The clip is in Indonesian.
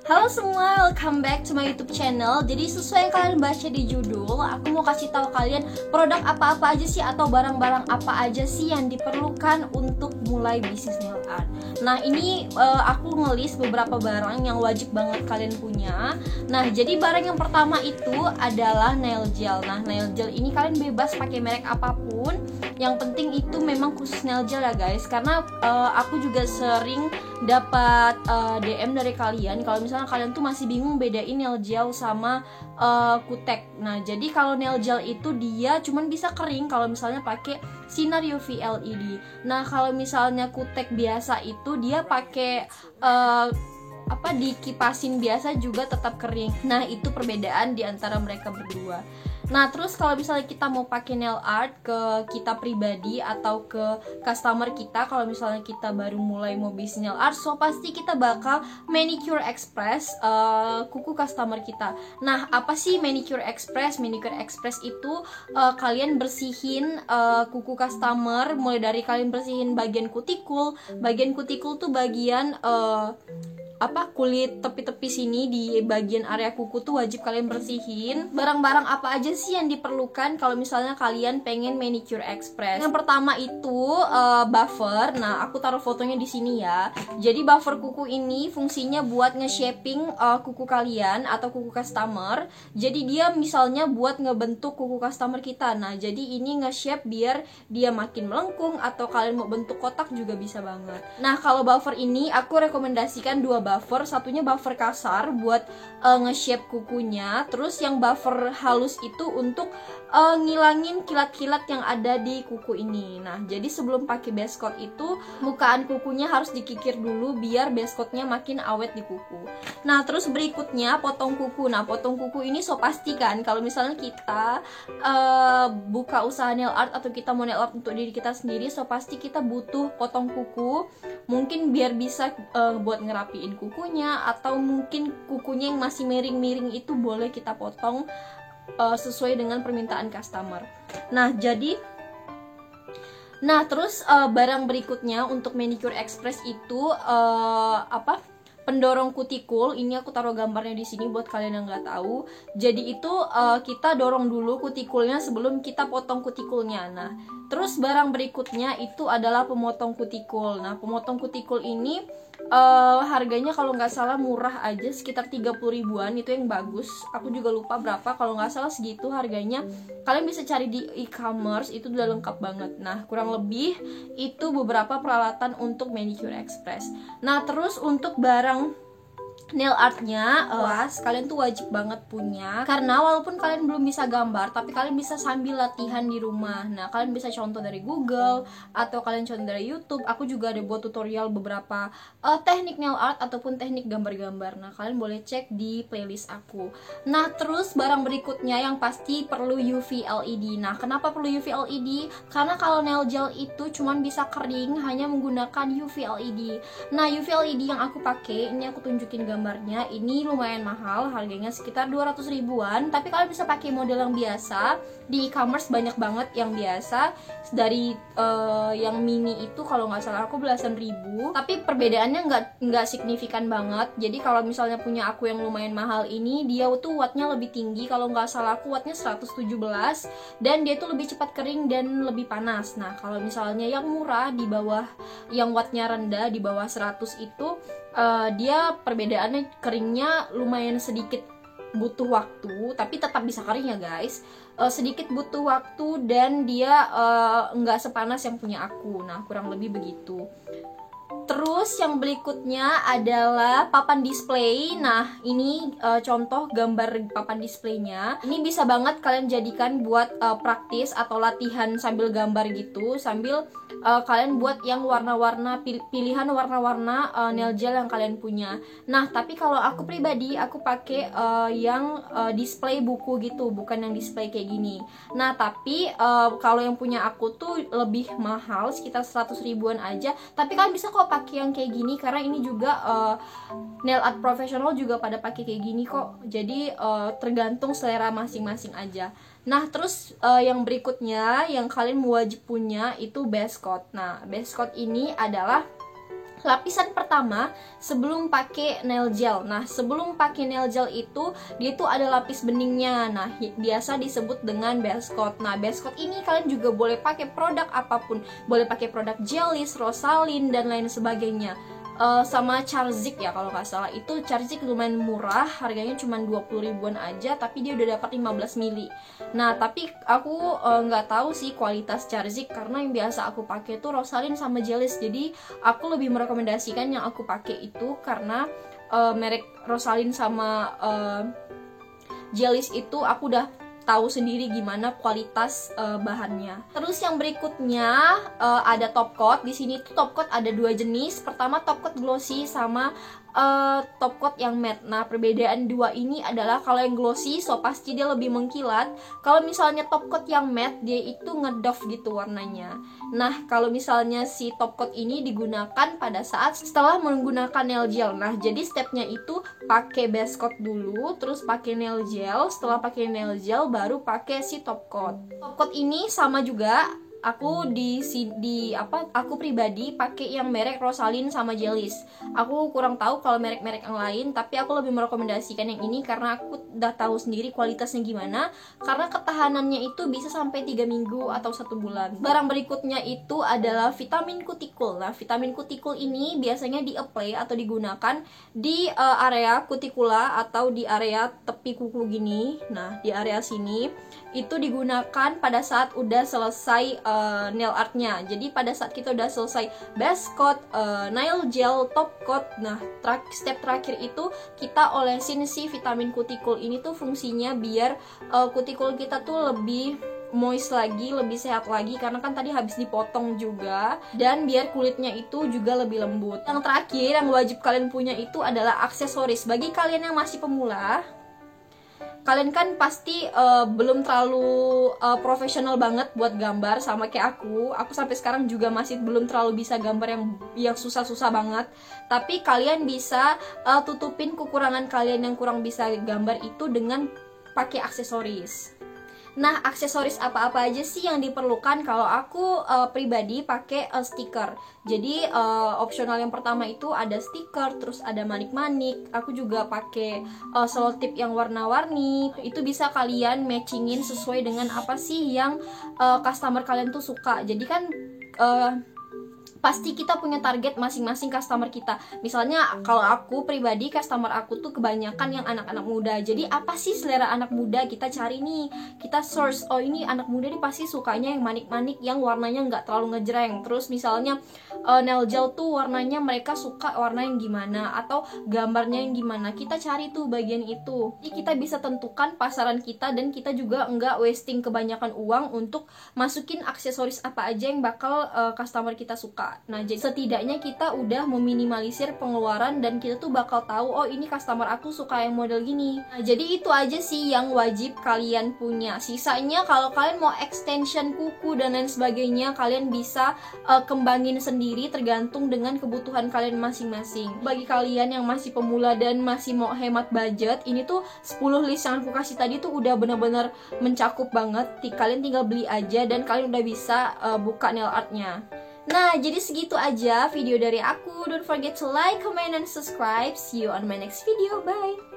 Halo semua, welcome back to my YouTube channel. Jadi sesuai yang kalian baca di judul, aku mau kasih tahu kalian produk apa-apa aja sih atau barang-barang apa aja sih yang diperlukan untuk mulai bisnis nail art. Nah ini aku ngelis beberapa barang yang wajib banget kalian punya. Nah jadi barang yang pertama itu adalah nail gel. Nah nail gel ini kalian bebas pakai merek apapun. Yang penting itu memang khusus nail gel ya guys. Karena aku juga sering dapat DM dari kalian kalau misalnya kalian tuh masih bingung bedain nail gel sama kutek. Nah jadi kalau nail gel itu dia cuman bisa kering kalau misalnya pakai sinar UV LED. Nah kalau misalnya kutek biasa itu dia pakai dikipasin biasa juga tetap kering. Nah itu perbedaan di antara mereka berdua. Nah terus kalau misalnya kita mau pakai nail art ke kita pribadi atau ke customer kita, kalau misalnya kita baru mulai mau bisnis nail art, so pasti kita bakal manicure express kuku customer kita. Nah apa sih manicure express? Manicure express itu kalian bersihin kuku customer, mulai dari kalian bersihin bagian kutikul. Bagian kutikul tuh bagian kulit tepi-tepi sini di bagian area kuku tuh wajib kalian bersihin. Barang-barang apa aja sih yang diperlukan kalau misalnya kalian pengen manicure express? Yang pertama itu buffer. Nah, aku taruh fotonya di sini ya. Jadi buffer kuku ini fungsinya buat nge-shaping kuku kalian atau kuku customer. Jadi dia misalnya buat ngebentuk kuku customer kita. Nah, jadi ini nge-shape biar dia makin melengkung atau kalian mau bentuk kotak juga bisa banget. Nah, kalau buffer ini aku rekomendasikan dua buffer, satunya buffer kasar buat nge-shape kukunya, terus yang buffer halus itu untuk ngilangin kilat-kilat yang ada di kuku ini. Nah, jadi sebelum pakai base coat itu mukaan kukunya harus dikikir dulu biar base coatnya makin awet di kuku. Nah, terus berikutnya potong kuku. Nah, potong kuku ini so pastikan kalau misalnya kita buka usaha nail art atau kita mau nail art untuk diri kita sendiri, so pasti kita butuh potong kuku. Mungkin biar bisa buat ngerapiin kukunya, atau mungkin kukunya yang masih miring-miring itu boleh kita potong sesuai dengan permintaan customer. Nah terus barang berikutnya untuk manicure express itu pendorong kutikul. Ini aku taruh gambarnya di sini buat kalian yang nggak tahu. Jadi itu kita dorong dulu kutikulnya sebelum kita potong kutikulnya. Nah, terus barang berikutnya itu adalah pemotong kutikul. Nah, pemotong kutikul ini harganya kalau nggak salah murah aja, sekitar 30 ribuan, itu yang bagus. Aku juga lupa berapa, kalau nggak salah segitu harganya. Kalian bisa cari di e-commerce, itu udah lengkap banget. Nah, kurang lebih itu beberapa peralatan untuk manicure express. Nah, terus untuk barang nail artnya, kalian tuh wajib banget punya, karena walaupun kalian belum bisa gambar, tapi kalian bisa sambil latihan di rumah. Nah, kalian bisa contoh dari Google atau kalian contoh dari YouTube. Aku juga ada buat tutorial beberapa teknik nail art ataupun teknik gambar-gambar. Nah, kalian boleh cek di playlist aku. Nah, terus barang berikutnya yang pasti perlu UV LED. Nah, kenapa perlu UV LED? Karena kalau nail gel itu cuman bisa kering hanya menggunakan UV LED. Nah, UV LED yang aku pakai, ini aku tunjukin gambarnya, ini lumayan mahal, harganya sekitar 200 ribuan, tapi kalian bisa pakai model yang biasa. Di e-commerce banyak banget yang biasa, dari yang mini itu kalau nggak salah aku belasan ribu, tapi perbedaannya nggak signifikan banget. Jadi kalau misalnya punya aku yang lumayan mahal ini, dia tuh wattnya lebih tinggi, kalau nggak salah aku wattnya 117, dan dia tuh lebih cepat kering dan lebih panas. Nah, kalau misalnya yang murah di bawah, yang wattnya rendah di bawah 100 itu dia perbedaannya keringnya lumayan sedikit butuh waktu, tapi tetap bisa kering ya guys. Sedikit butuh waktu dan dia nggak sepanas yang punya aku. Nah, kurang lebih begitu. Terus yang berikutnya adalah papan display. Nah, ini contoh gambar papan displaynya. Ini bisa banget kalian jadikan buat praktis atau latihan sambil gambar gitu, sambil kalian buat yang warna-warna, pilihan warna-warna nail gel yang kalian punya. Nah, tapi kalau aku pribadi, aku pakai yang display buku gitu, bukan yang display kayak gini. Nah, tapi kalau yang punya aku tuh lebih mahal, sekitar 100 ribuan aja. Tapi kalian bisa kok pakai yang kayak gini, karena ini juga nail art profesional juga pada pakai kayak gini kok. Jadi tergantung selera masing-masing aja. Nah, terus yang berikutnya yang kalian wajib punya itu base coat. Nah, base coat ini adalah Lapisan pertama sebelum pakai nail gel. Nah, sebelum pakai nail gel itu dia tuh ada lapis beningnya. Nah, biasa disebut dengan base coat. Nah, base coat ini kalian juga boleh pakai produk apapun. Boleh pakai produk Jellies, Rosalin dan lain sebagainya. Sama Charzik ya kalau nggak salah. Itu Charzik lumayan murah, harganya cuma 20 ribuan aja, tapi dia udah dapat 15 mili. Nah, tapi aku nggak tahu sih kualitas Charzik, karena yang biasa aku pakai tuh Rosalin sama Jellies. Jadi aku lebih merekomendasikan yang aku pakai itu karena merek Rosalin sama Jellies itu aku udah tahu sendiri gimana kualitas bahannya. Terus yang berikutnya ada top coat. Di sini tuh top coat ada dua jenis. Pertama top coat glossy sama top coat yang matte. Nah, perbedaan dua ini adalah kalau yang glossy so pasti dia lebih mengkilat. Kalau misalnya top coat yang matte dia itu ngedoff gitu warnanya. Nah, kalau misalnya si top coat ini digunakan pada saat setelah menggunakan nail gel. Nah, jadi stepnya itu pakai base coat dulu, terus pakai nail gel. Setelah pakai nail gel baru pakai si top coat. Top coat ini sama juga. Aku aku pribadi pakai yang merek Rosalin sama Jellies. Aku kurang tahu kalau merek-merek yang lain, tapi aku lebih merekomendasikan yang ini karena aku udah tahu sendiri kualitasnya gimana. Karena ketahanannya itu bisa sampai 3 minggu atau 1 bulan. Barang berikutnya itu adalah vitamin kutikul. Nah, vitamin kutikul ini biasanya di-apply atau digunakan di area kutikula atau di area tepi kuku gini. Nah, di area sini itu digunakan pada saat udah selesai nail artnya. Jadi pada saat kita udah selesai base coat, nail gel, top coat, nah step terakhir itu kita olesin si vitamin kutikul ini tuh fungsinya biar kutikul kita tuh lebih moist lagi, lebih sehat lagi karena kan tadi habis dipotong juga, dan biar kulitnya itu juga lebih lembut. Yang terakhir yang wajib kalian punya itu adalah aksesoris. Bagi kalian yang masih pemula, kalian kan pasti belum terlalu profesional banget buat gambar sama kayak aku. Aku sampai sekarang juga masih belum terlalu bisa gambar yang susah-susah banget. Tapi kalian bisa tutupin kekurangan kalian yang kurang bisa gambar itu dengan pakai aksesoris. Nah, aksesoris apa-apa aja sih yang diperlukan? Kalau aku pribadi pakai stiker. Jadi opsional yang pertama itu ada stiker, terus ada manik-manik. Aku juga pakai selotip yang warna-warni. Itu bisa kalian matchingin sesuai dengan apa sih yang customer kalian tuh suka. Jadi kan pasti kita punya target masing-masing customer kita. Misalnya kalau aku pribadi, customer aku tuh kebanyakan yang anak-anak muda. Jadi apa sih selera anak muda? Kita cari nih, kita source. Oh, ini anak muda nih pasti sukanya yang manik-manik, yang warnanya nggak terlalu ngejreng. Terus misalnya nail gel tuh warnanya mereka suka warna yang gimana, atau gambarnya yang gimana. Kita cari tuh bagian itu. Jadi kita bisa tentukan pasaran kita, dan kita juga nggak wasting kebanyakan uang untuk masukin aksesoris apa aja yang bakal customer kita suka. Nah, jadi setidaknya kita udah meminimalisir pengeluaran dan kita tuh bakal tahu, oh ini customer aku suka yang model gini. Nah, jadi itu aja sih yang wajib kalian punya. Sisanya kalau kalian mau extension kuku dan lain sebagainya, kalian bisa kembangin sendiri tergantung dengan kebutuhan kalian masing-masing. Bagi kalian yang masih pemula dan masih mau hemat budget, ini tuh 10 list yang aku kasih tadi tuh udah bener-bener mencakup banget. Kalian tinggal beli aja dan kalian udah bisa buka nail artnya. Nah, jadi segitu aja video dari aku. Don't forget to like, comment, and subscribe. See you on my next video. Bye!